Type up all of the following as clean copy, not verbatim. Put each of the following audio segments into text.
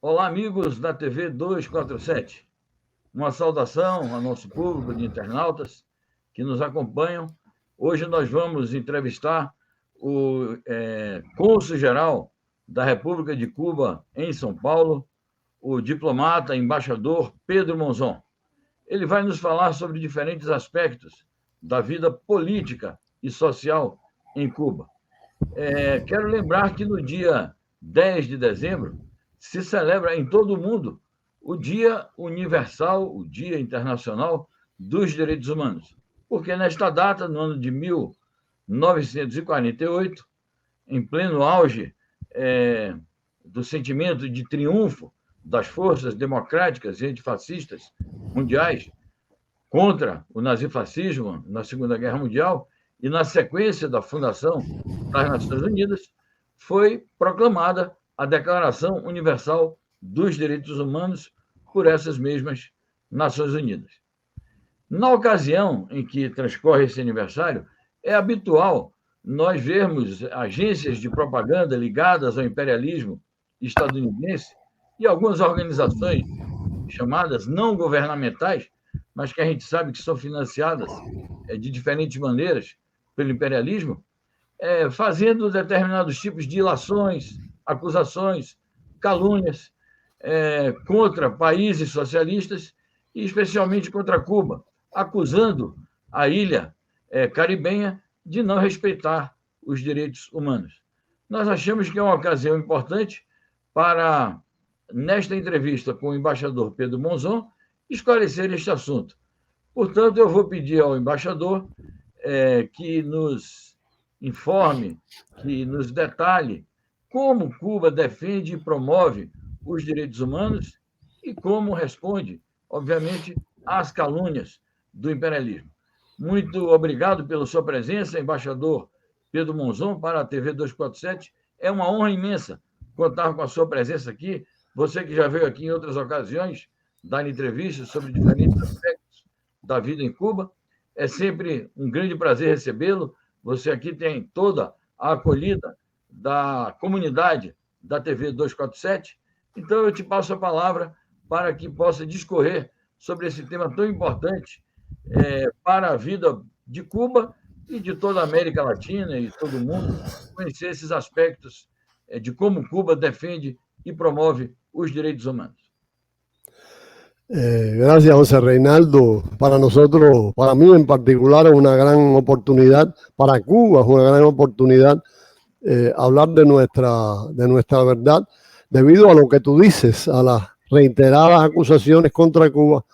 Olá, amigos da TV 247. Uma saudação ao nosso público de internautas que nos acompanham. Hoje nós vamos entrevistar o cônsul-geral da República de Cuba em São Paulo, o diplomata, embaixador Pedro Monzon. Ele vai nos falar sobre diferentes aspectos da vida política e social em Cuba. Quero lembrar que no dia 10 de dezembro se celebra em todo o mundo o Dia Universal, o Dia Internacional dos Direitos Humanos. Porque nesta data, no ano de 1948, em pleno auge do sentimento de triunfo das forças democráticas e antifascistas mundiais contra o nazifascismo na Segunda Guerra Mundial, e na sequência da fundação das Nações Unidas, foi proclamada a Declaração Universal dos Direitos Humanos por essas mesmas Nações Unidas. Na ocasião em que transcorre esse aniversário, é habitual nós vermos agências de propaganda ligadas ao imperialismo estadunidense e algumas organizações chamadas não governamentais, mas que a gente sabe que são financiadas de diferentes maneiras pelo imperialismo, fazendo determinados tipos de ilações, acusações, calúnias contra países socialistas e especialmente contra Cuba, acusando a ilha caribenha de não respeitar os direitos humanos. Nós achamos que é uma ocasião importante para, nesta entrevista com o embaixador Pedro Monzon, esclarecer este assunto. Portanto, eu vou pedir ao embaixador que nos informe, que nos detalhe como Cuba defende e promove os direitos humanos e como responde, obviamente, às calúnias do imperialismo. Muito obrigado pela sua presença, embaixador Pedro Monzon, para a TV 247. É uma honra imensa contar com a sua presença aqui. Você que já veio aqui em outras ocasiões dar entrevistas sobre diferentes aspectos da vida em Cuba. É sempre um grande prazer recebê-lo. Você aqui tem toda a acolhida da comunidade da TV 247. Então, eu te passo a palavra para que possa discorrer sobre esse tema tão importante para a vida de Cuba e de toda a América Latina e todo o mundo, conhecer esses aspectos de como Cuba defende y promove los derechos humanos. Gracias, José Reinaldo. Para nosotros, para mí en particular, es una gran oportunidad. Para Cuba es una gran oportunidad hablar de nuestra verdad, debido a lo que tú dices, a las reiteradas acusaciones contra Cuba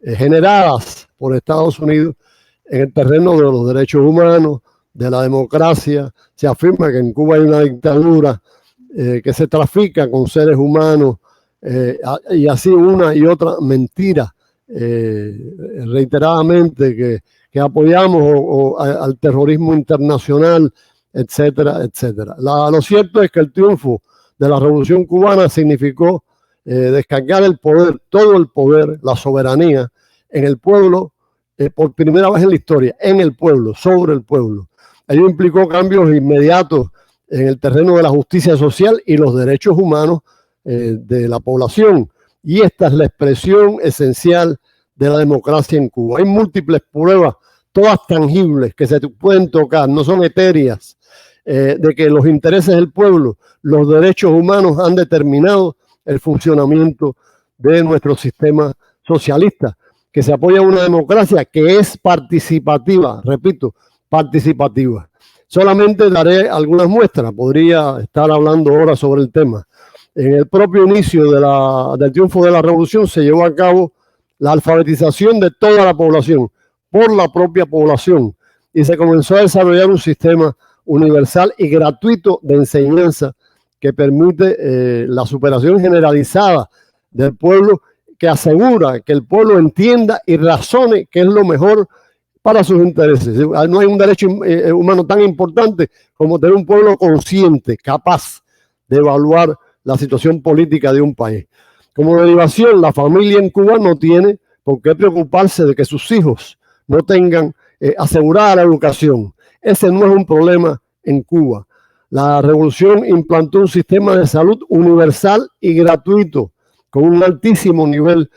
generadas por Estados Unidos en el terreno de los derechos humanos, de la democracia. Se afirma que en Cuba hay una dictadura que se trafica con seres humanos, y así una y otra mentira reiteradamente que apoyamos al terrorismo internacional, etcétera, etcétera. Lo cierto es que el triunfo de la Revolución Cubana significó descargar el poder, todo el poder, la soberanía en el pueblo, por primera vez en la historia, en el pueblo, sobre el pueblo. Ello implicó cambios inmediatos en el terreno de la justicia social y los derechos humanos de la población. Y esta es la expresión esencial de la democracia en Cuba. Hay múltiples pruebas, todas tangibles, que se pueden tocar, no son etéreas, de que los intereses del pueblo, los derechos humanos han determinado el funcionamiento de nuestro sistema socialista, que se apoya en una democracia que es participativa, repito, participativa. Solamente daré algunas muestras, podría estar hablando ahora sobre el tema. En el propio inicio del triunfo de la revolución se llevó a cabo la alfabetización de toda la población, por la propia población, y se comenzó a desarrollar un sistema universal y gratuito de enseñanza que permite la superación generalizada del pueblo, que asegura que el pueblo entienda y razone qué es lo mejor para sus intereses. No hay un derecho humano tan importante como tener un pueblo consciente, capaz de evaluar la situación política de un país. Como derivación, la familia en Cuba no tiene por qué preocuparse de que sus hijos no tengan asegurada la educación. Ese no es un problema en Cuba. La revolución implantó un sistema de salud universal y gratuito con un altísimo nivel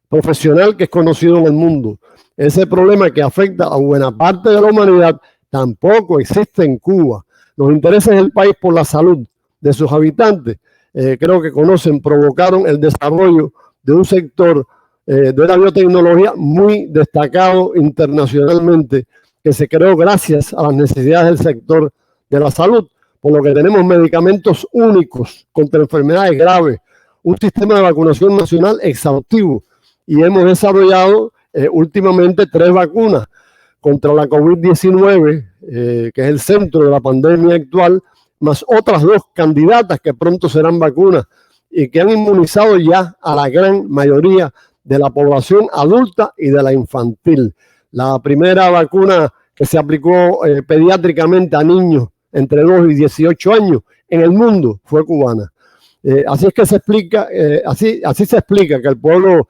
profesional que es conocido en el mundo. Ese problema que afecta a buena parte de la humanidad tampoco existe en Cuba. Los intereses del país por la salud de sus habitantes, creo que conocen, provocaron el desarrollo de un sector de la biotecnología muy destacado internacionalmente, que se creó gracias a las necesidades del sector de la salud, por lo que tenemos medicamentos únicos contra enfermedades graves, un sistema de vacunación nacional exhaustivo, y hemos desarrollado últimamente 3 vacunas contra la COVID-19, que es el centro de la pandemia actual, más otras 2 candidatas que pronto serán vacunas y que han inmunizado ya a la gran mayoría de la población adulta y de la infantil. La primera vacuna que se aplicó pediátricamente a niños entre 2 y 18 años en el mundo fue cubana. Así es que se explica, así se explica que el pueblo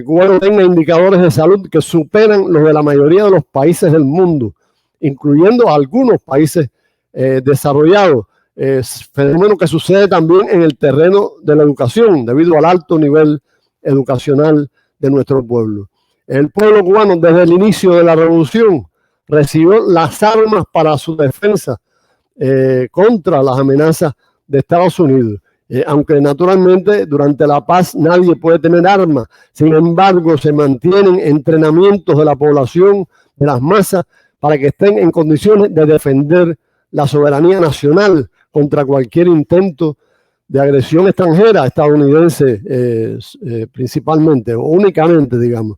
cubano tenga indicadores de salud que superan los de la mayoría de los países del mundo, incluyendo algunos países desarrollados, fenómeno que sucede también en el terreno de la educación, debido al alto nivel educacional de nuestro pueblo. El pueblo cubano, desde el inicio de la revolución, recibió las armas para su defensa contra las amenazas de Estados Unidos. Aunque naturalmente durante la paz nadie puede tener armas, sin embargo se mantienen entrenamientos de la población, de las masas, para que estén en condiciones de defender la soberanía nacional contra cualquier intento de agresión extranjera, estadounidense principalmente o únicamente, digamos.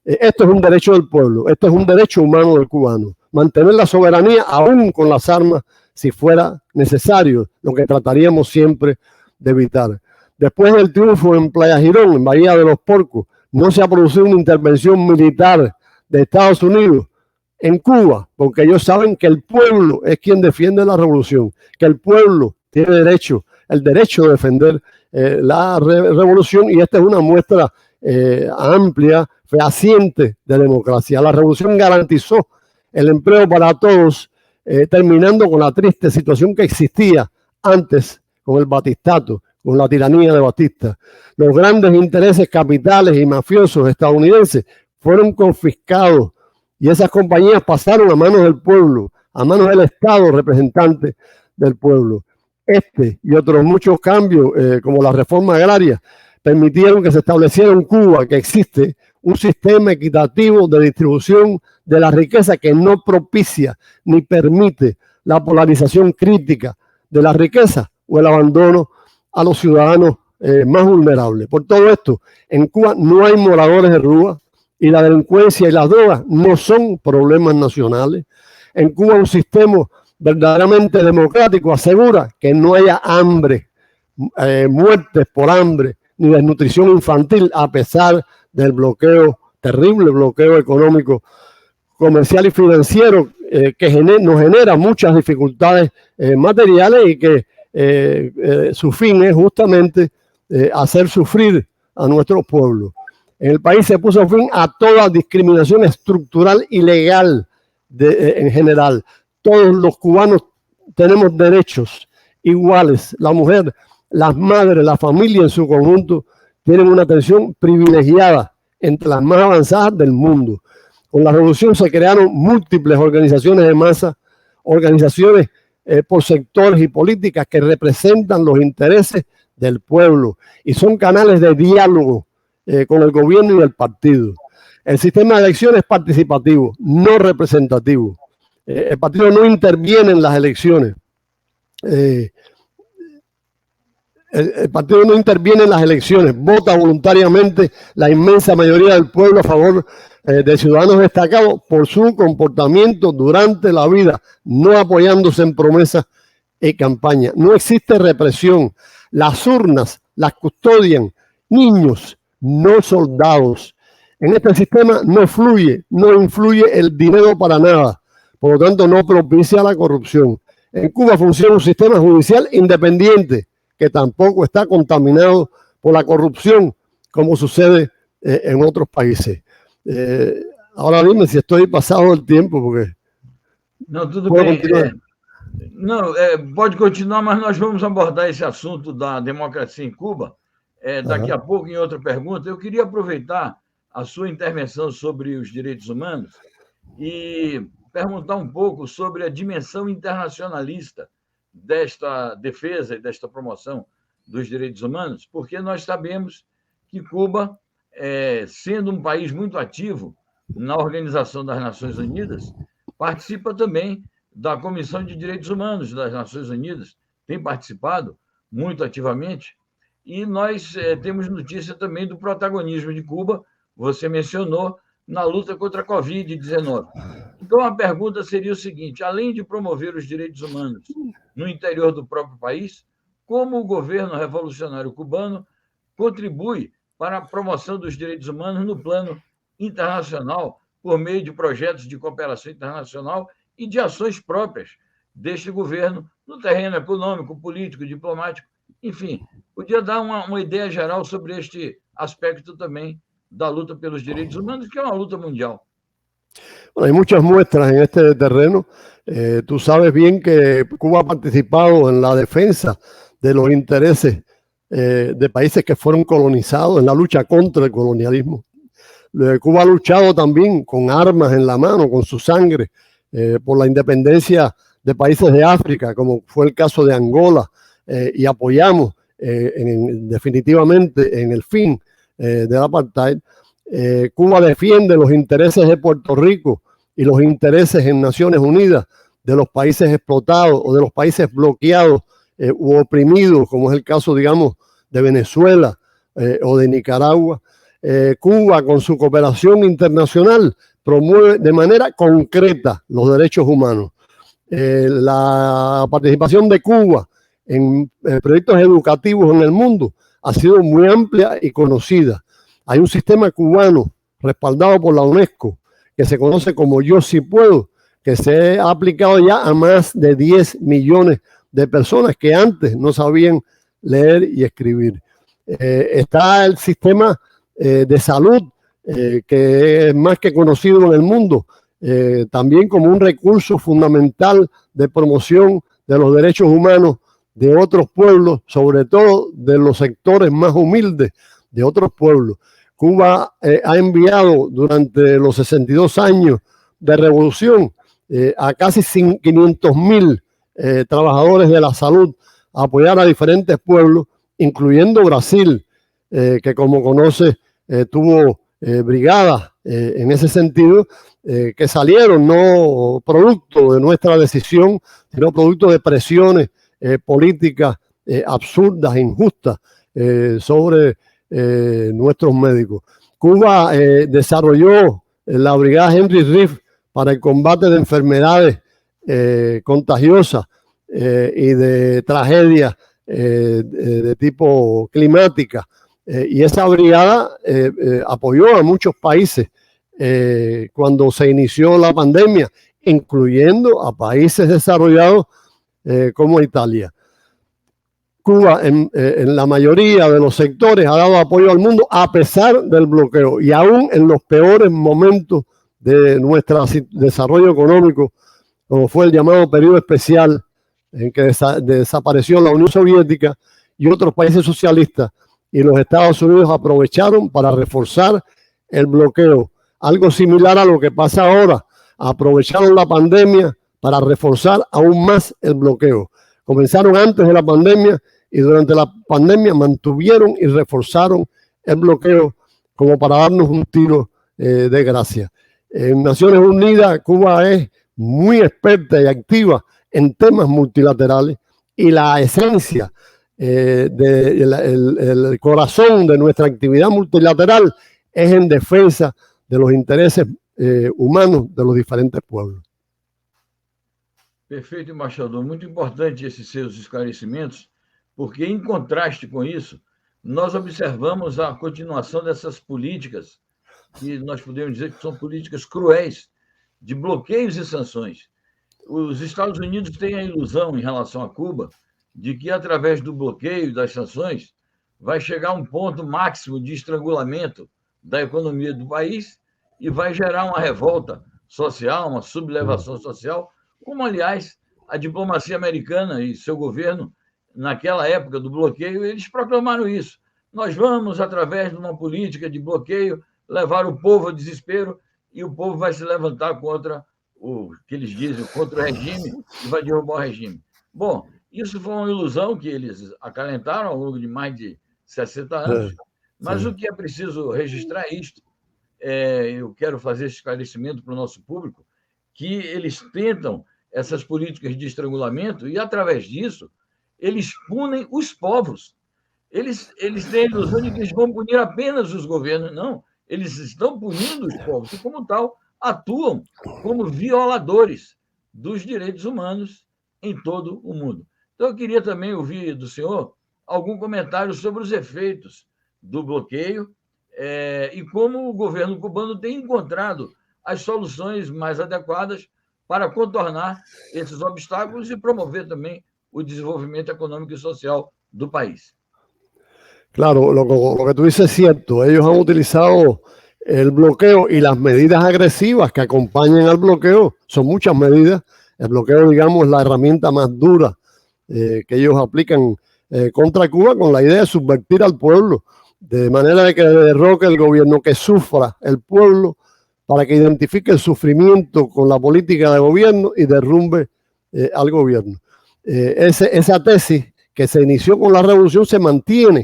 Esto es un derecho del pueblo, esto es un derecho humano del cubano, mantener la soberanía aún con las armas si fuera necesario, lo que trataríamos siempre de evitar. Después del triunfo en Playa Girón, en Bahía de los Porcos, no se ha producido una intervención militar de Estados Unidos en Cuba, porque ellos saben que el pueblo es quien defiende la revolución, que el pueblo tiene el derecho de defender la revolución, y esta es una muestra amplia, fehaciente de democracia. La revolución garantizó el empleo para todos, terminando con la triste situación que existía antes con el batistato, con la tiranía de Batista. Los grandes intereses capitales y mafiosos estadounidenses fueron confiscados y esas compañías pasaron a manos del pueblo, a manos del Estado representante del pueblo. Este y otros muchos cambios, como la reforma agraria, permitieron que se estableciera en Cuba que existe un sistema equitativo de distribución de la riqueza que no propicia ni permite la polarización crítica de la riqueza o el abandono a los ciudadanos más vulnerables. Por todo esto, en Cuba no hay moradores de rúa y la delincuencia y las drogas no son problemas nacionales. En Cuba un sistema verdaderamente democrático asegura que no haya hambre, muertes por hambre, ni desnutrición infantil, a pesar del bloqueo, terrible bloqueo económico, comercial y financiero que nos genera muchas dificultades materiales y que su fin es justamente hacer sufrir a nuestros pueblos. En el país se puso fin a toda discriminación estructural y legal en general. Todos los cubanos tenemos derechos iguales. La mujer, las madres, la familia en su conjunto tienen una atención privilegiada entre las más avanzadas del mundo. Con la revolución se crearon múltiples organizaciones de masa, organizaciones por sectores y políticas que representan los intereses del pueblo y son canales de diálogo con el gobierno y el partido. El sistema de elecciones es participativo, no representativo. El partido no interviene en las elecciones. El partido no interviene en las elecciones, vota voluntariamente la inmensa mayoría del pueblo a favor de ciudadanos destacados por su comportamiento durante la vida, no apoyándose en promesas y campañas. No existe represión. Las urnas las custodian niños, no soldados. En este sistema no influye el dinero para nada, por lo tanto no propicia la corrupción. En Cuba funciona un sistema judicial independiente que tampoco está contaminado por la corrupción, como sucede en otros países. Agora dime se estoy passado do tempo, porque... Não, tudo bem. Pode continuar, mas nós vamos abordar esse assunto da democracia em Cuba daqui a pouco, em outra pergunta, eu queria aproveitar a sua intervenção sobre os direitos humanos e perguntar um pouco sobre a dimensão internacionalista desta defesa e desta promoção dos direitos humanos, porque nós sabemos que Cuba, sendo um país muito ativo na Organização das Nações Unidas, participa também da Comissão de Direitos Humanos das Nações Unidas, tem participado muito ativamente, e nós temos notícia também do protagonismo de Cuba, você mencionou, na luta contra a Covid-19. Então, a pergunta seria o seguinte: além de promover os direitos humanos no interior do próprio país, como o governo revolucionário cubano contribui para a promoção dos direitos humanos no plano internacional, por meio de projetos de cooperação internacional e de ações próprias deste governo no terreno econômico, político, diplomático, enfim, podia dar uma ideia geral sobre este aspecto também da luta pelos direitos humanos, que é uma luta mundial. Bueno, hay muchas muestras en este terreno. Tú sabes bien que Cuba ha participado en la defensa de los intereses de países que fueron colonizados, en la lucha contra el colonialismo. Cuba ha luchado también con armas en la mano, con su sangre, por la independencia de países de África, como fue el caso de Angola, y apoyamos definitivamente en el fin del apartheid. Cuba defiende los intereses de Puerto Rico y los intereses en Naciones Unidas de los países explotados o de los países bloqueados u oprimidos, como es el caso, digamos, de Venezuela o de Nicaragua. Cuba, con su cooperación internacional, promueve de manera concreta los derechos humanos. La participación de Cuba en proyectos educativos en el mundo ha sido muy amplia y conocida. Hay un sistema cubano respaldado por la UNESCO que se conoce como Yo Sí Puedo, que se ha aplicado ya a más de 10 millones de personas que antes no sabían leer y escribir. Está el sistema de salud, que es más que conocido en el mundo, también como un recurso fundamental de promoción de los derechos humanos de otros pueblos, sobre todo de los sectores más humildes de otros pueblos. Cuba ha enviado durante los 62 años de revolución a casi 500.000 trabajadores de la salud a apoyar a diferentes pueblos, incluyendo Brasil, que como conoce tuvo brigadas en ese sentido, que salieron no producto de nuestra decisión, sino producto de presiones políticas absurdas, injustas sobre nuestros médicos. Cuba desarrolló la brigada Henry Riff para el combate de enfermedades contagiosas y de tragedias de tipo climática. Y esa brigada apoyó a muchos países cuando se inició la pandemia, incluyendo a países desarrollados como Italia. Cuba en la mayoría de los sectores ha dado apoyo al mundo a pesar del bloqueo y aún en los peores momentos de nuestro desarrollo económico, como fue el llamado periodo especial en que desapareció la Unión Soviética y otros países socialistas, y los Estados Unidos aprovecharon para reforzar el bloqueo. Algo similar a lo que pasa ahora. Aprovecharon la pandemia para reforzar aún más el bloqueo. Comenzaron antes de la pandemia y durante la pandemia mantuvieron y reforzaron el bloqueo como para darnos un tiro de gracia. En Naciones Unidas, Cuba es muy experta y activa en temas multilaterales y la esencia, el corazón de nuestra actividad multilateral es en defensa de los intereses humanos de los diferentes pueblos. Perfeito, embaixador. Muito importante esses seus esclarecimentos, porque, em contraste com isso, nós observamos a continuação dessas políticas, que nós podemos dizer que são políticas cruéis, de bloqueios e sanções. Os Estados Unidos têm a ilusão, em relação a Cuba, de que, através do bloqueio e das sanções, vai chegar a um ponto máximo de estrangulamento da economia do país e vai gerar uma revolta social, uma sublevação social, como, aliás, a diplomacia americana e seu governo, naquela época do bloqueio, eles proclamaram isso. nós vamos, através de uma política de bloqueio, levar o povo ao desespero e o povo vai se levantar contra o que eles dizem, contra o regime e vai derrubar o regime. Bom, isso foi uma ilusão que eles acalentaram ao longo de mais de 60 anos, mas o que é preciso registrar é isto. Eu quero fazer esse esclarecimento para o nosso público, que eles tentam essas políticas de estrangulamento e, através disso, eles punem os povos. Eles têm a ilusão de que eles vão punir apenas os governos. Não, eles estão punindo os povos e, como tal, atuam como violadores dos direitos humanos em todo o mundo. Então, eu queria também ouvir do senhor algum comentário sobre os efeitos do bloqueio e como o governo cubano tem encontrado as soluções mais adequadas para contornar esses obstáculos y promover también el desarrollo económico y social del país. Claro, lo que tú dices es cierto. Ellos han utilizado el bloqueo y las medidas agresivas que acompañan al bloqueo. Son muchas medidas. El bloqueo, digamos, es la herramienta más dura que ellos aplican contra Cuba, con la idea de subvertir al pueblo, de manera de que derroque el gobierno, que sufra el pueblo, para que identifique el sufrimiento con la política de gobierno y derrumbe al gobierno. Esa tesis que se inició con la revolución se mantiene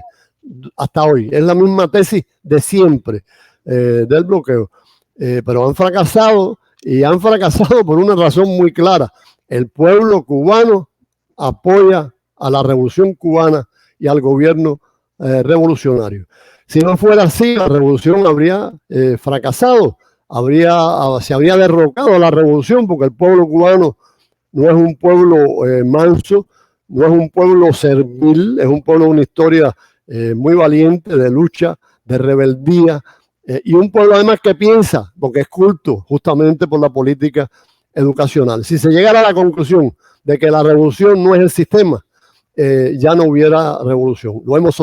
hasta hoy. Es la misma tesis de siempre del bloqueo. Pero han fracasado, y han fracasado por una razón muy clara. El pueblo cubano apoya a la revolución cubana y al gobierno revolucionario. Si no fuera así, la revolución habría fracasado. Se habría derrocado la revolución, porque el pueblo cubano no es un pueblo manso, no es un pueblo servil, es un pueblo de una historia muy valiente, de lucha, de rebeldía, y un pueblo además que piensa, porque es culto justamente por la política educacional. Si se llegara a la conclusión de que la revolución no es el sistema, ya no hubiera revolución. Lo hemos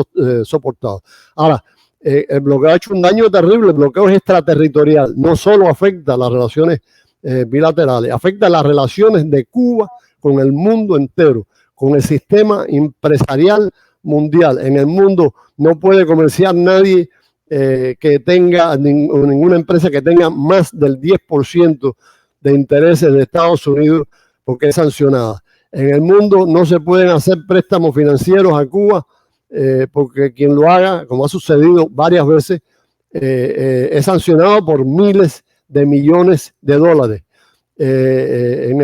soportado. Ahora, el bloqueo ha hecho un daño terrible. El bloqueo es extraterritorial. No solo afecta a las relaciones bilaterales, afecta a las relaciones de Cuba con el mundo entero, con el sistema empresarial mundial. En el mundo no puede comerciar nadie que tenga, ninguna empresa que tenga más del 10% de intereses de Estados Unidos, porque es sancionada. En el mundo no se pueden hacer préstamos financieros a Cuba porque quien lo haga, como ha sucedido varias veces, es sancionado por miles de millones de dólares. En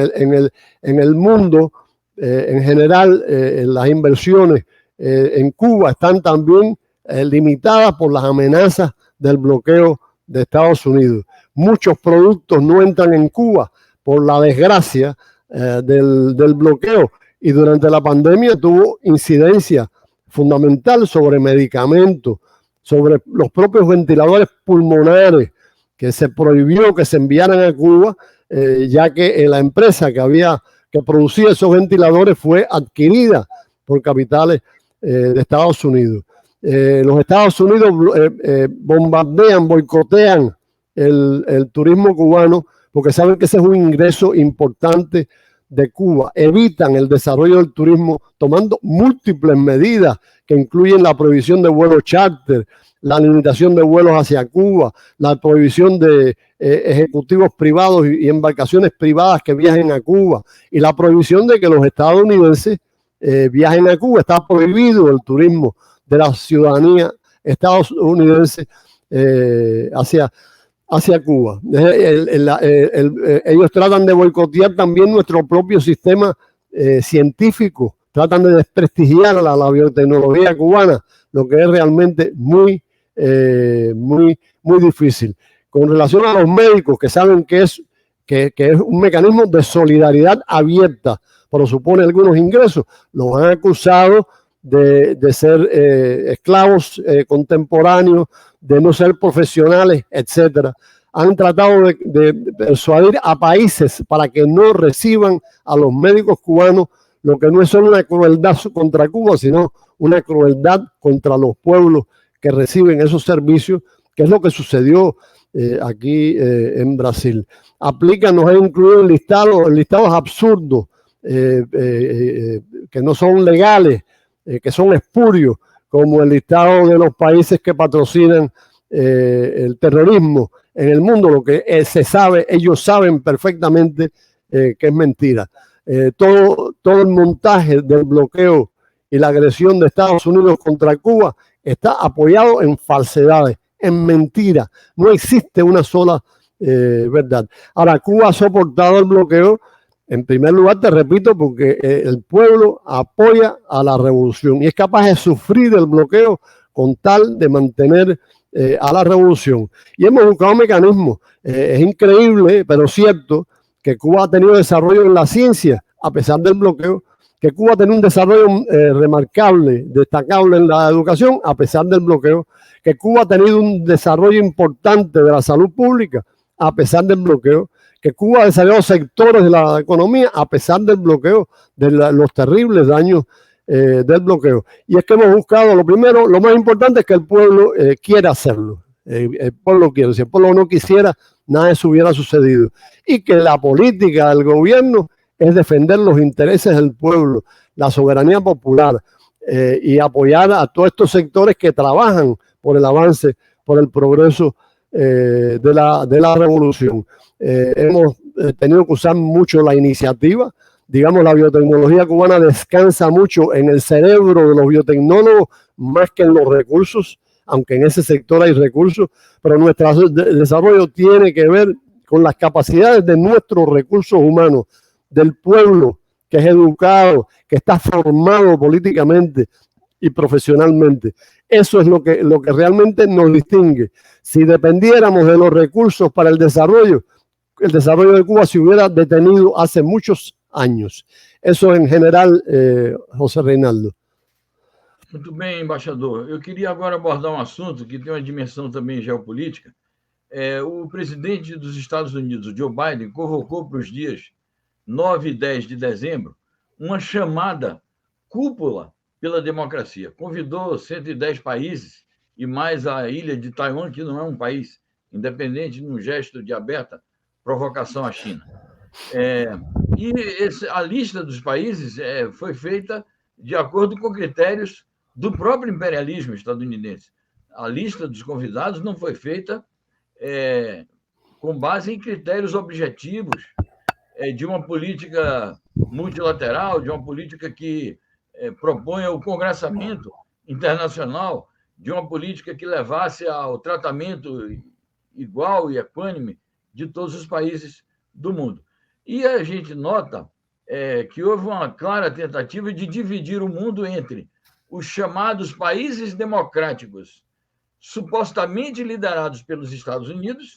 el mundo, en general, las inversiones en Cuba están también limitadas por las amenazas del bloqueo de Estados Unidos. Muchos productos no entran en Cuba por la desgracia del bloqueo, y durante la pandemia tuvo incidencia fundamental sobre medicamentos, sobre los propios ventiladores pulmonares, que se prohibió que se enviaran a Cuba, ya que la empresa que producía esos ventiladores fue adquirida por capitales de Estados Unidos. Los Estados Unidos bombardean, boicotean el turismo cubano, porque saben que ese es un ingreso importante de Cuba. Evitan el desarrollo del turismo tomando múltiples medidas que incluyen la prohibición de vuelos charter, la limitación de vuelos hacia Cuba, la prohibición de ejecutivos privados y embarcaciones privadas que viajen a Cuba, y la prohibición de que los estadounidenses viajen a Cuba. Está prohibido el turismo de la ciudadanía estadounidense hacia Cuba. Ellos tratan de boicotear también nuestro propio sistema científico, tratan de desprestigiar la biotecnología cubana, lo que es realmente muy difícil. Con relación a los médicos, que saben que es un mecanismo de solidaridad abierta, pero supone algunos ingresos, los han acusado de ser esclavos contemporáneos, de no ser profesionales, etcétera. Han tratado de persuadir a países para que no reciban a los médicos cubanos, lo que no es solo una crueldad contra Cuba, sino una crueldad contra los pueblos que reciben esos servicios, que es lo que sucedió aquí en Brasil. Nos han incluido listados absurdos, que no son legales, que son espurios, como el listado de los países que patrocinan el terrorismo en el mundo, lo que se sabe, ellos saben perfectamente que es mentira. Todo el montaje del bloqueo y la agresión de Estados Unidos contra Cuba está apoyado en falsedades, en mentiras. No existe una sola verdad. Ahora, Cuba ha soportado el bloqueo, en primer lugar, te repito, porque el pueblo apoya a la revolución y es capaz de sufrir el bloqueo con tal de mantener a la revolución. Y hemos buscado mecanismos. Es increíble, pero cierto, que Cuba ha tenido desarrollo en la ciencia, a pesar del bloqueo, que Cuba ha tenido un desarrollo remarcable, destacable en la educación, a pesar del bloqueo, que Cuba ha tenido un desarrollo importante de la salud pública, a pesar del bloqueo, que Cuba ha desarrollado sectores de la economía, a pesar del bloqueo, de los terribles daños del bloqueo. Y es que hemos buscado, lo primero, lo más importante es que el pueblo quiera hacerlo. El pueblo quiere. Si el pueblo no quisiera, nada de eso hubiera sucedido. Y que la política del gobierno es defender los intereses del pueblo, la soberanía popular y apoyar a todos estos sectores que trabajan por el avance, por el progreso de la revolución. Hemos tenido que usar mucho la iniciativa. Digamos, la biotecnología cubana descansa mucho en el cerebro de los biotecnólogos más que en los recursos, aunque en ese sector hay recursos, pero nuestro desarrollo tiene que ver con las capacidades de nuestros recursos humanos, del pueblo que es educado, que está formado políticamente y profesionalmente. Eso es lo que realmente nos distingue. Si dependiéramos de los recursos para el desarrollo de Cuba se hubiera detenido hace muchos años. Eso en general, José Reinaldo. Muito bem, embaixador. Eu queria agora abordar um assunto que tem uma dimensão também geopolítica. O presidente dos Estados Unidos, o Joe Biden, convocou para os dias 9 e 10 de dezembro uma chamada cúpula pela democracia. Convidou 110 países e mais a ilha de Taiwan, que não é um país independente, num gesto de aberta provocação à China. A lista dos países foi feita de acordo com critérios do próprio imperialismo estadunidense. A lista dos convidados não foi feita com base em critérios objetivos de uma política multilateral, de uma política que proponha o congressamento internacional, de uma política que levasse ao tratamento igual e equânime de todos os países do mundo. E a gente nota que houve uma clara tentativa de dividir o mundo entre os chamados países democráticos, supostamente liderados pelos Estados Unidos,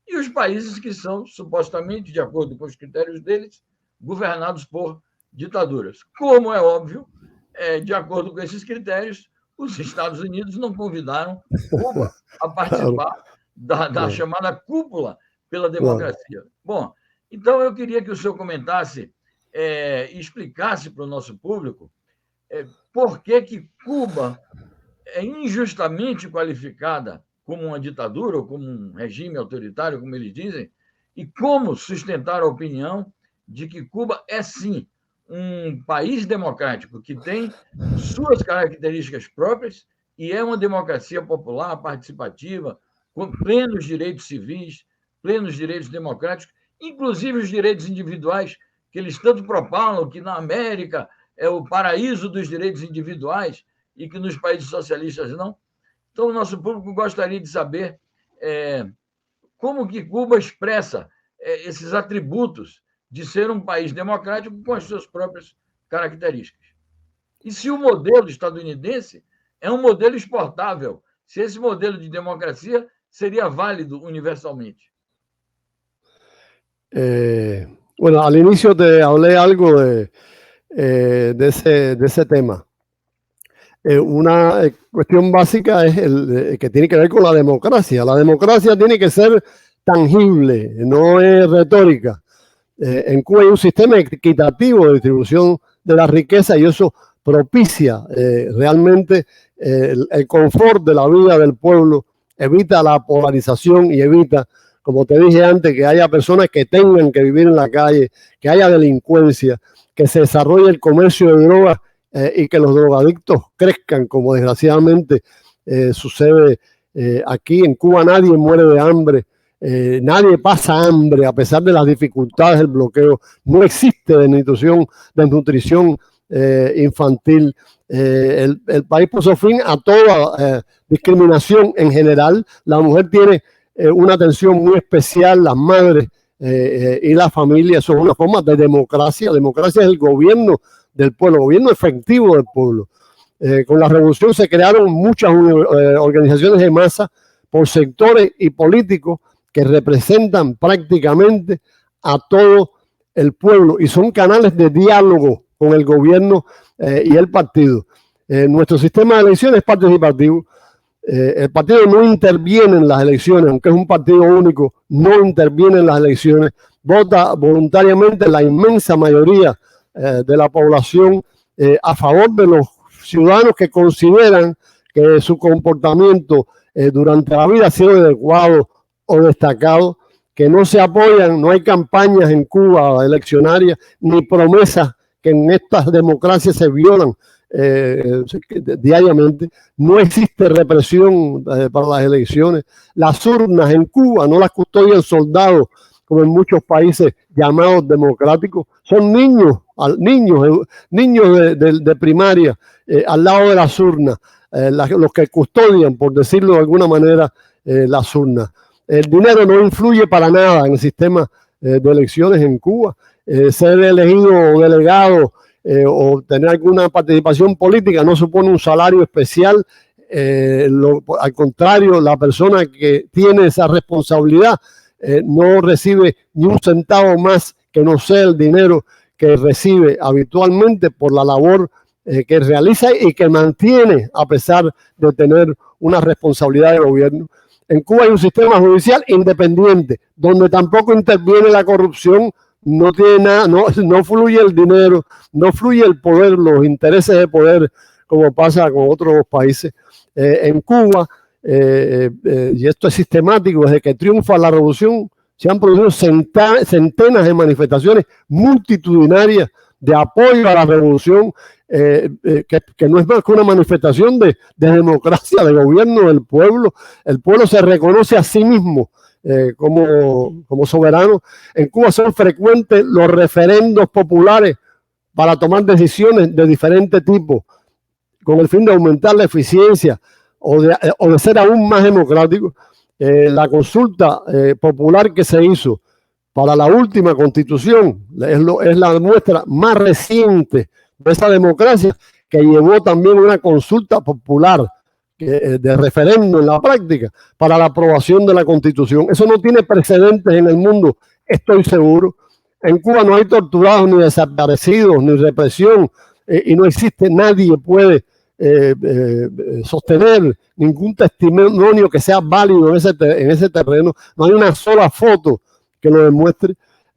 e os países que são, supostamente, de acordo com os critérios deles, governados por ditaduras. Como é óbvio, de acordo com esses critérios, os Estados Unidos não convidaram Cuba a participar da chamada cúpula pela democracia. Bom, então eu queria que o senhor comentasse e explicasse para o nosso público por que Cuba é injustamente qualificada como uma ditadura ou como um regime autoritário, como eles dizem, e como sustentar a opinião de que Cuba é, sim, um país democrático que tem suas características próprias e é uma democracia popular, participativa, com plenos direitos civis, plenos direitos democráticos, inclusive os direitos individuais, que eles tanto propagam, que na América é o paraíso dos direitos individuais e que nos países socialistas não. Então, o nosso público gostaria de saber como que Cuba expressa esses atributos de ser um país democrático com as suas próprias características. E se o modelo estadunidense é um modelo exportável, se esse modelo de democracia seria válido universalmente. Bueno, al inicio te hablé algo de ese tema. Una cuestión básica es que tiene que ver con la democracia. La democracia tiene que ser tangible, no es retórica. En Cuba hay un sistema equitativo de distribución de la riqueza y eso propicia realmente el confort de la vida del pueblo, evita la polarización y evita, como te dije antes, que haya personas que tengan que vivir en la calle, que haya delincuencia, que se desarrolle el comercio de drogas y que los drogadictos crezcan, como desgraciadamente sucede aquí. En Cuba nadie muere de hambre, nadie pasa hambre a pesar de las dificultades del bloqueo. No existe desnutrición infantil. El país puso fin a toda discriminación en general. La mujer tiene una atención muy especial, las madres y la familia. Eso es una forma de democracia. Democracia es el gobierno del pueblo, gobierno efectivo del pueblo. Con la revolución se crearon muchas organizaciones de masa por sectores y políticos que representan prácticamente a todo el pueblo y son canales de diálogo con el gobierno y el partido. Nuestro sistema de elecciones es participativo. El partido no interviene en las elecciones, aunque es un partido único, no interviene en las elecciones. Vota voluntariamente la inmensa mayoría de la población a favor de los ciudadanos que consideran que su comportamiento durante la vida ha sido adecuado o destacado, que no se apoyan, no hay campañas en Cuba eleccionarias, ni promesas que en estas democracias se violan diariamente. No existe represión para las elecciones. Las urnas en Cuba no las custodian soldados, como en muchos países llamados democráticos. Son niños de primaria al lado de las urnas, los que custodian, por decirlo de alguna manera, las urnas. El dinero no influye para nada en el sistema de elecciones en Cuba. Ser elegido delegado o tener alguna participación política no supone un salario especial. Al contrario, la persona que tiene esa responsabilidad no recibe ni un centavo más que no sea el dinero que recibe habitualmente por la labor que realiza y que mantiene a pesar de tener una responsabilidad de gobierno. En Cuba hay un sistema judicial independiente, donde tampoco interviene la corrupción, no tiene nada, no fluye el dinero, no fluye el poder, los intereses de poder, como pasa con otros países. En Cuba, y esto es sistemático, desde que triunfa la revolución, se han producido centenas de manifestaciones multitudinarias de apoyo a la revolución, que no es más que una manifestación de democracia, de gobierno del pueblo. El pueblo se reconoce a sí mismo como soberano. En Cuba son frecuentes los referendos populares para tomar decisiones de diferente tipo, con el fin de aumentar la eficiencia o de ser aún más democrático. La consulta popular que se hizo para la última constitución es la muestra más reciente de esa democracia, que llevó también una consulta popular de referéndum en la práctica para la aprobación de la constitución. Eso no tiene precedentes en el mundo, estoy seguro. En Cuba no hay torturados, ni desaparecidos, ni represión, y no existe, nadie puede sostener ningún testimonio que sea válido en ese terreno. No hay una sola foto que lo demuestre.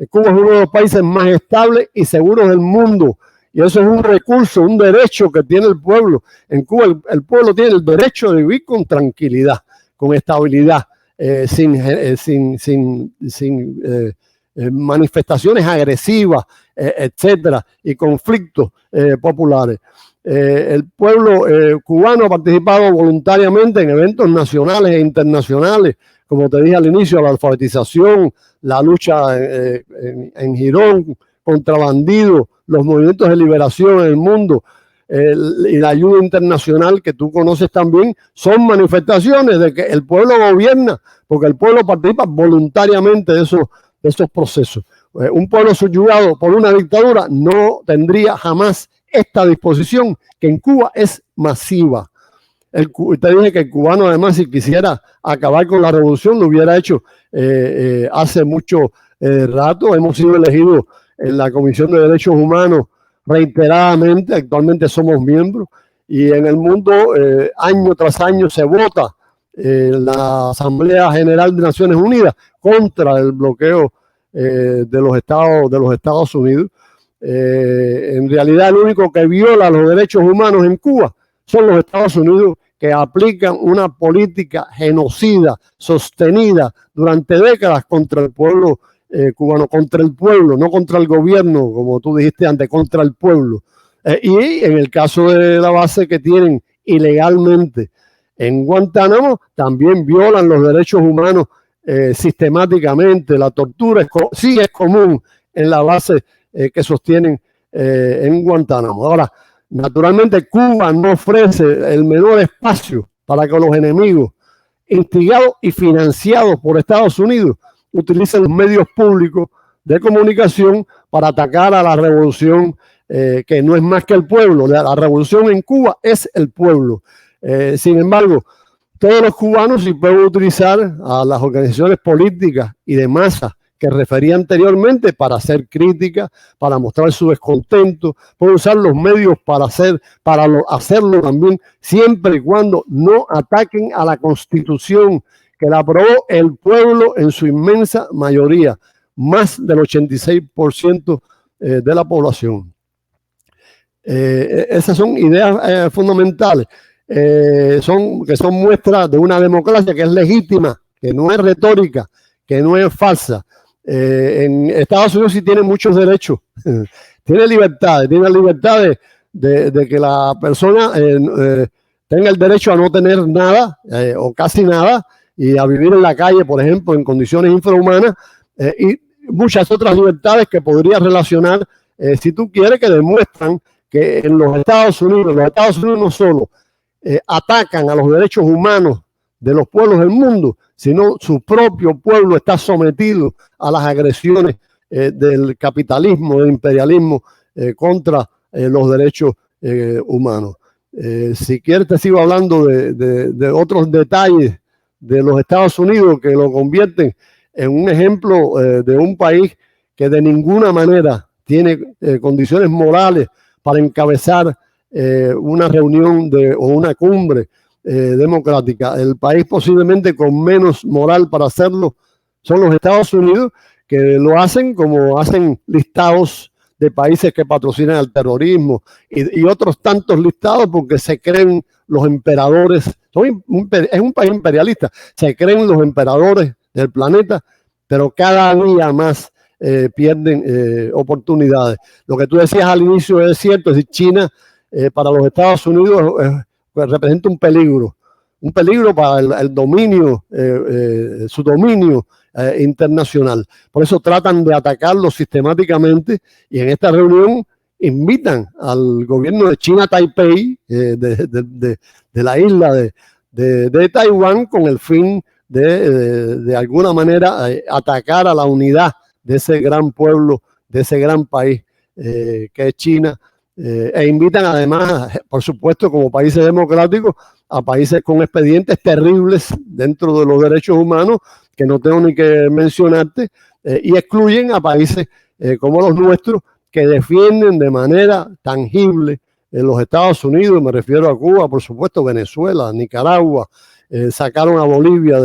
Cuba es uno de los países más estables y seguros del mundo, y eso es un recurso, un derecho que tiene el pueblo. En Cuba el pueblo tiene el derecho de vivir con tranquilidad, con estabilidad, sin manifestaciones agresivas, etcétera, y conflictos populares. El pueblo cubano ha participado voluntariamente en eventos nacionales e internacionales, como te dije al inicio, la alfabetización, la lucha en Girón contra bandidos, los movimientos de liberación en el mundo y la ayuda internacional que tú conoces también, son manifestaciones de que el pueblo gobierna, porque el pueblo participa voluntariamente de esos procesos. Un pueblo subyugado por una dictadura no tendría jamás esta disposición, que en Cuba es masiva. Te dije que el cubano, además, si quisiera acabar con la revolución, lo hubiera hecho hace mucho rato. Hemos sido elegidos en la Comisión de Derechos Humanos reiteradamente, actualmente somos miembros, y en el mundo año tras año se vota la Asamblea General de Naciones Unidas contra el bloqueo de los Estados Unidos. En realidad el único que viola los derechos humanos en Cuba son los Estados Unidos, que aplican una política genocida sostenida durante décadas contra el pueblo cubano, contra el pueblo, no contra el gobierno, como tú dijiste antes, contra el pueblo. Y en el caso de la base que tienen ilegalmente en Guantánamo, también violan los derechos humanos sistemáticamente. La tortura sí es común en la base que sostienen en Guantánamo. Ahora, naturalmente Cuba no ofrece el menor espacio para que los enemigos, instigados y financiados por Estados Unidos, utilicen los medios públicos de comunicación para atacar a la revolución, que no es más que el pueblo. La revolución en Cuba es el pueblo. Sin embargo, todos los cubanos sí pueden utilizar a las organizaciones políticas y de masa que refería anteriormente para hacer crítica, para mostrar su descontento, pueden usar los medios para hacerlo también, siempre y cuando no ataquen a la Constitución que la aprobó el pueblo en su inmensa mayoría, más del 86% de la población. Esas son ideas fundamentales, que son muestras de una democracia que es legítima, que no es retórica, que no es falsa. En Estados Unidos sí tiene muchos derechos, tiene libertad de que la persona tenga el derecho a no tener nada o casi nada y a vivir en la calle, por ejemplo, en condiciones infrahumanas, y muchas otras libertades que podría relacionar, si tú quieres, que demuestran que en los Estados Unidos no solo atacan a los derechos humanos de los pueblos del mundo, sino su propio pueblo está sometido a las agresiones del capitalismo, del imperialismo contra los derechos humanos. Si quieres te sigo hablando de otros detalles de los Estados Unidos que lo convierten en un ejemplo de un país que de ninguna manera tiene condiciones morales para encabezar una reunión o una cumbre democrática. El país posiblemente con menos moral para hacerlo son los Estados Unidos, que lo hacen como hacen listados de países que patrocinan el terrorismo y otros tantos listados porque se creen los emperadores. Es un país imperialista, se creen los emperadores del planeta, pero cada día más pierden oportunidades. Lo que tú decías al inicio es cierto, es decir, China para los Estados Unidos representa un peligro para el dominio, su dominio internacional. Por eso tratan de atacarlo sistemáticamente y en esta reunión invitan al gobierno de China Taipei, de la isla de Taiwán, con el fin de alguna manera atacar a la unidad de ese gran pueblo, de ese gran país que es China. E invitan además, por supuesto, como países democráticos, a países con expedientes terribles dentro de los derechos humanos, que no tengo ni que mencionarte, y excluyen a países como los nuestros, que defienden de manera tangible en los Estados Unidos, me refiero a Cuba, por supuesto, Venezuela, Nicaragua, sacaron a Bolivia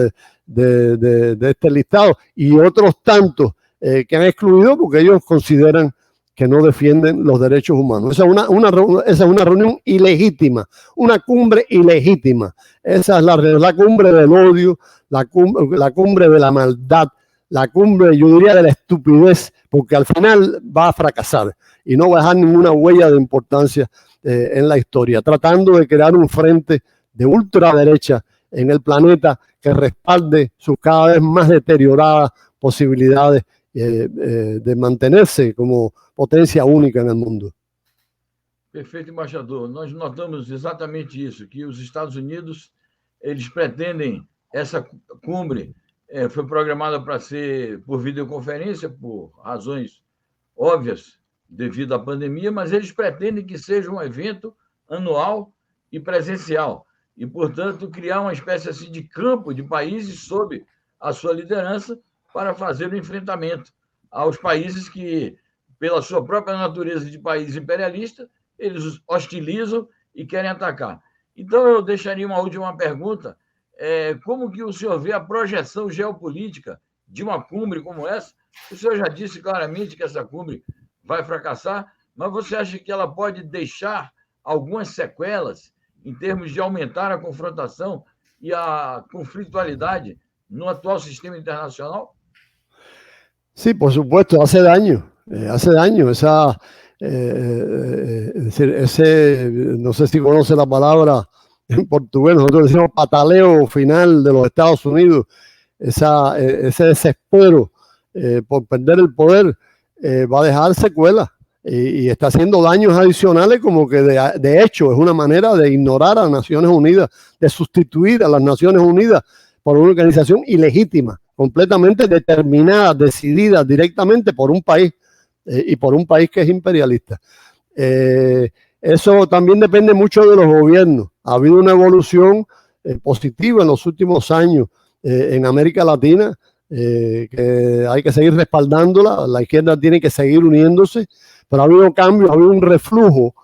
de este listado, y otros tantos que han excluido porque ellos consideran que no defienden los derechos humanos. Esa es una reunión ilegítima, una cumbre ilegítima. Esa es la cumbre del odio, la cumbre de la maldad, la cumbre, yo diría, de la estupidez, porque al final va a fracasar y no va a dejar ninguna huella de importancia en la historia, tratando de crear un frente de ultraderecha en el planeta que respalde sus cada vez más deterioradas posibilidades de mantenerse como potencia única en el mundo. Perfeito, embaixador. Nós notamos exatamente isso, que os Estados Unidos, eles pretendem, essa cumbre foi programada para ser por videoconferência, por razões óbvias, devido à pandemia, mas eles pretendem que seja um evento anual e presencial, e, portanto, criar uma espécie assim de campo de países sob a sua liderança para fazer o enfrentamento aos países que, pela sua própria natureza de país imperialista, eles hostilizam e querem atacar. Então, eu deixaria uma última pergunta. Como que o senhor vê a projeção geopolítica de uma cumbre como essa? O senhor já disse claramente que essa cumbre vai fracassar, mas você acha que ela pode deixar algumas sequelas em termos de aumentar a confrontação e a conflitualidade no actual sistema internacional? Sí, por supuesto, hace daño. Es decir, no sé si conoce la palabra en portugués, nosotros decimos pataleo final de los Estados Unidos, ese desespero por perder el poder va a dejar secuelas y está haciendo daños adicionales, como que de hecho es una manera de ignorar a las Naciones Unidas, de sustituir a las Naciones Unidas por una organización ilegítima, completamente determinada, decidida directamente por un país y por un país que es imperialista. Eso también depende mucho de los gobiernos. Ha habido una evolución positiva en los últimos años en América Latina, que hay que seguir respaldándola. La izquierda tiene que seguir uniéndose, pero ha habido cambios, ha habido un reflujo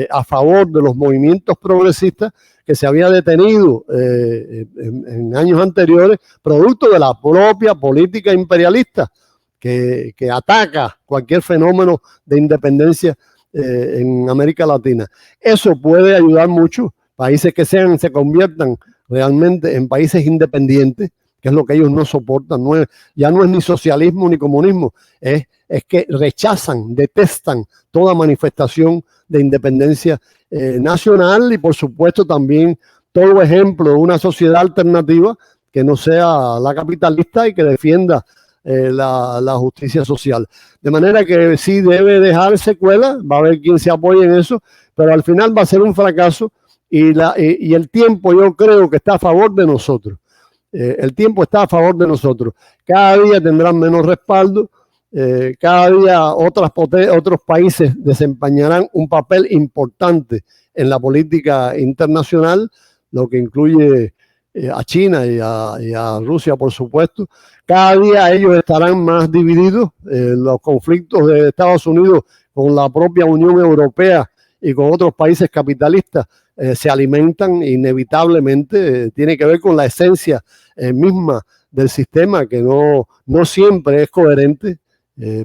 a favor de los movimientos progresistas que se había detenido en años anteriores, producto de la propia política imperialista que ataca cualquier fenómeno de independencia en América Latina. Eso puede ayudar mucho. Países que se conviertan realmente en países independientes, que es lo que ellos no soportan. Ya no es ni socialismo ni comunismo, es que rechazan, detestan toda manifestación de independencia nacional y por supuesto también todo ejemplo de una sociedad alternativa que no sea la capitalista y que defienda la justicia social. De manera que sí debe dejar secuelas, va a haber quien se apoye en eso, pero al final va a ser un fracaso y el tiempo yo creo que está a favor de nosotros. El tiempo está a favor de nosotros. Cada día tendrán menos respaldo, cada día otros países desempeñarán un papel importante en la política internacional, lo que incluye a China y a Rusia, por supuesto. Cada día ellos estarán más divididos. Los conflictos de Estados Unidos con la propia Unión Europea y con otros países capitalistas se alimentan inevitablemente. Tiene que ver con la esencia misma del sistema, que no siempre es coherente.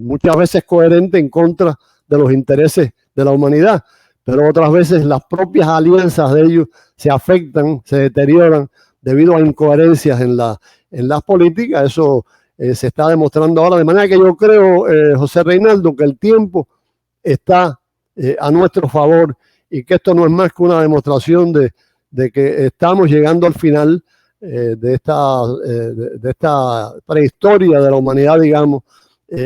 Muchas veces es coherente en contra de los intereses de la humanidad, pero otras veces las propias alianzas de ellos se afectan, se deterioran debido a incoherencias en las políticas. Eso se está demostrando ahora, de manera que yo creo, José Reinaldo, que el tiempo está a nuestro favor y que esto no es más que una demostración de que estamos llegando al final de esta prehistoria de la humanidad, digamos,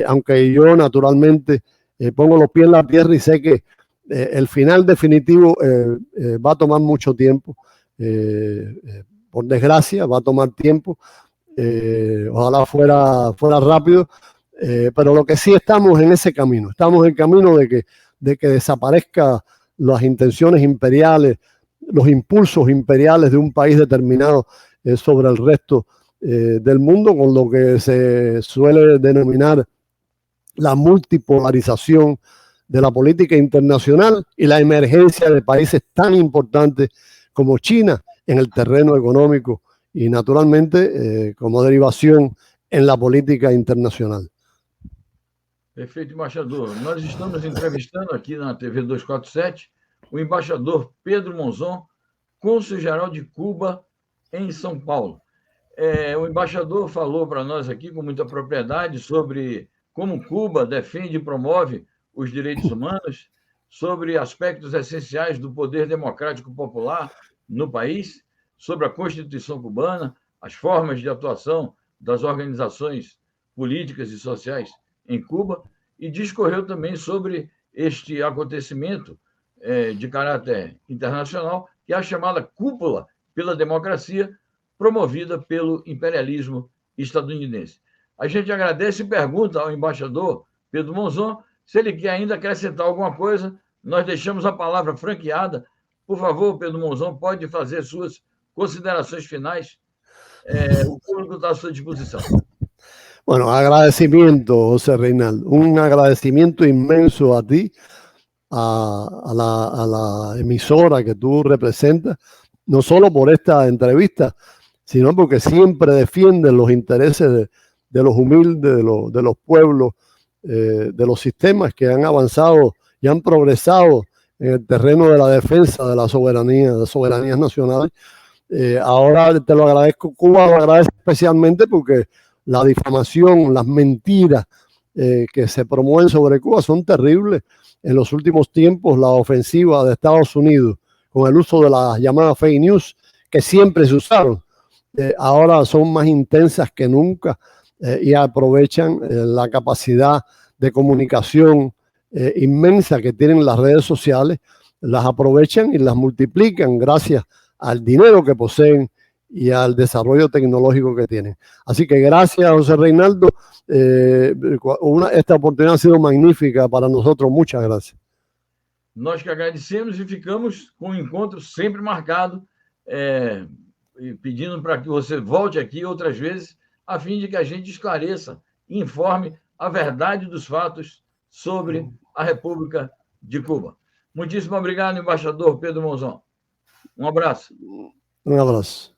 aunque yo naturalmente pongo los pies en la tierra y sé que el final definitivo va a tomar mucho tiempo. Por desgracia, va a tomar tiempo. Ojalá fuera rápido. Pero lo que sí estamos en ese camino. Estamos en el camino de que desaparezcan las intenciones imperiales, los impulsos imperiales de un país determinado sobre el resto del mundo, con lo que se suele denominar la multipolarización de la política internacional y la emergencia de países tan importantes como China en el terreno económico y naturalmente como derivación en la política internacional. Perfeito, embaixador. Nós estamos entrevistando aqui na TV 247 o embaixador Pedro Monzon, cônsul-geral de Cuba em São Paulo. O embaixador falou para nós aqui com muita propriedade sobre como Cuba defende e promove os direitos humanos, sobre aspectos essenciais do poder democrático popular no país, sobre a Constituição cubana, as formas de atuação das organizações políticas e sociais em Cuba, e discorreu também sobre este acontecimento de caráter internacional, que é a chamada Cúpula pela Democracia, promovida pelo imperialismo estadunidense. A gente agradece e pergunta ao embaixador Pedro Monzon se ele quer ainda acrescentar alguma coisa. Nós deixamos a palavra franqueada. Por favor, Pedro Monzon, pode fazer suas considerações finais. O público está à sua disposição. Bueno, agradecimiento, José Reinaldo. Un agradecimiento inmenso a ti, a la emisora que tú representas, no solo por esta entrevista, sino porque siempre defienden los intereses de los humildes, de los pueblos, de los sistemas que han avanzado y han progresado en el terreno de la defensa de la soberanía, de las soberanías nacionales. Ahora te lo agradezco, Cuba lo agradece especialmente porque la difamación, las mentiras que se promueven sobre Cuba son terribles. en los últimos tiempos la ofensiva de Estados Unidos con el uso de las llamadas fake news, que siempre se usaron, ahora son más intensas que nunca y aprovechan la capacidad de comunicación inmensa que tienen las redes sociales, las aprovechan y las multiplican gracias al dinero que poseen y al desarrollo tecnológico que tienen. Así que gracias, José Reinaldo. Esta oportunidad ha sido magnífica para nosotros. Muchas gracias. Nós que agradecemos e ficamos com o encontro sempre marcado, pedindo para que você volte aqui outras vezes, a fim de que a gente esclareça e informe a verdade dos fatos sobre a República de Cuba. Muitíssimo obrigado, embaixador Pedro Monzon. Um abraço. Um abraço.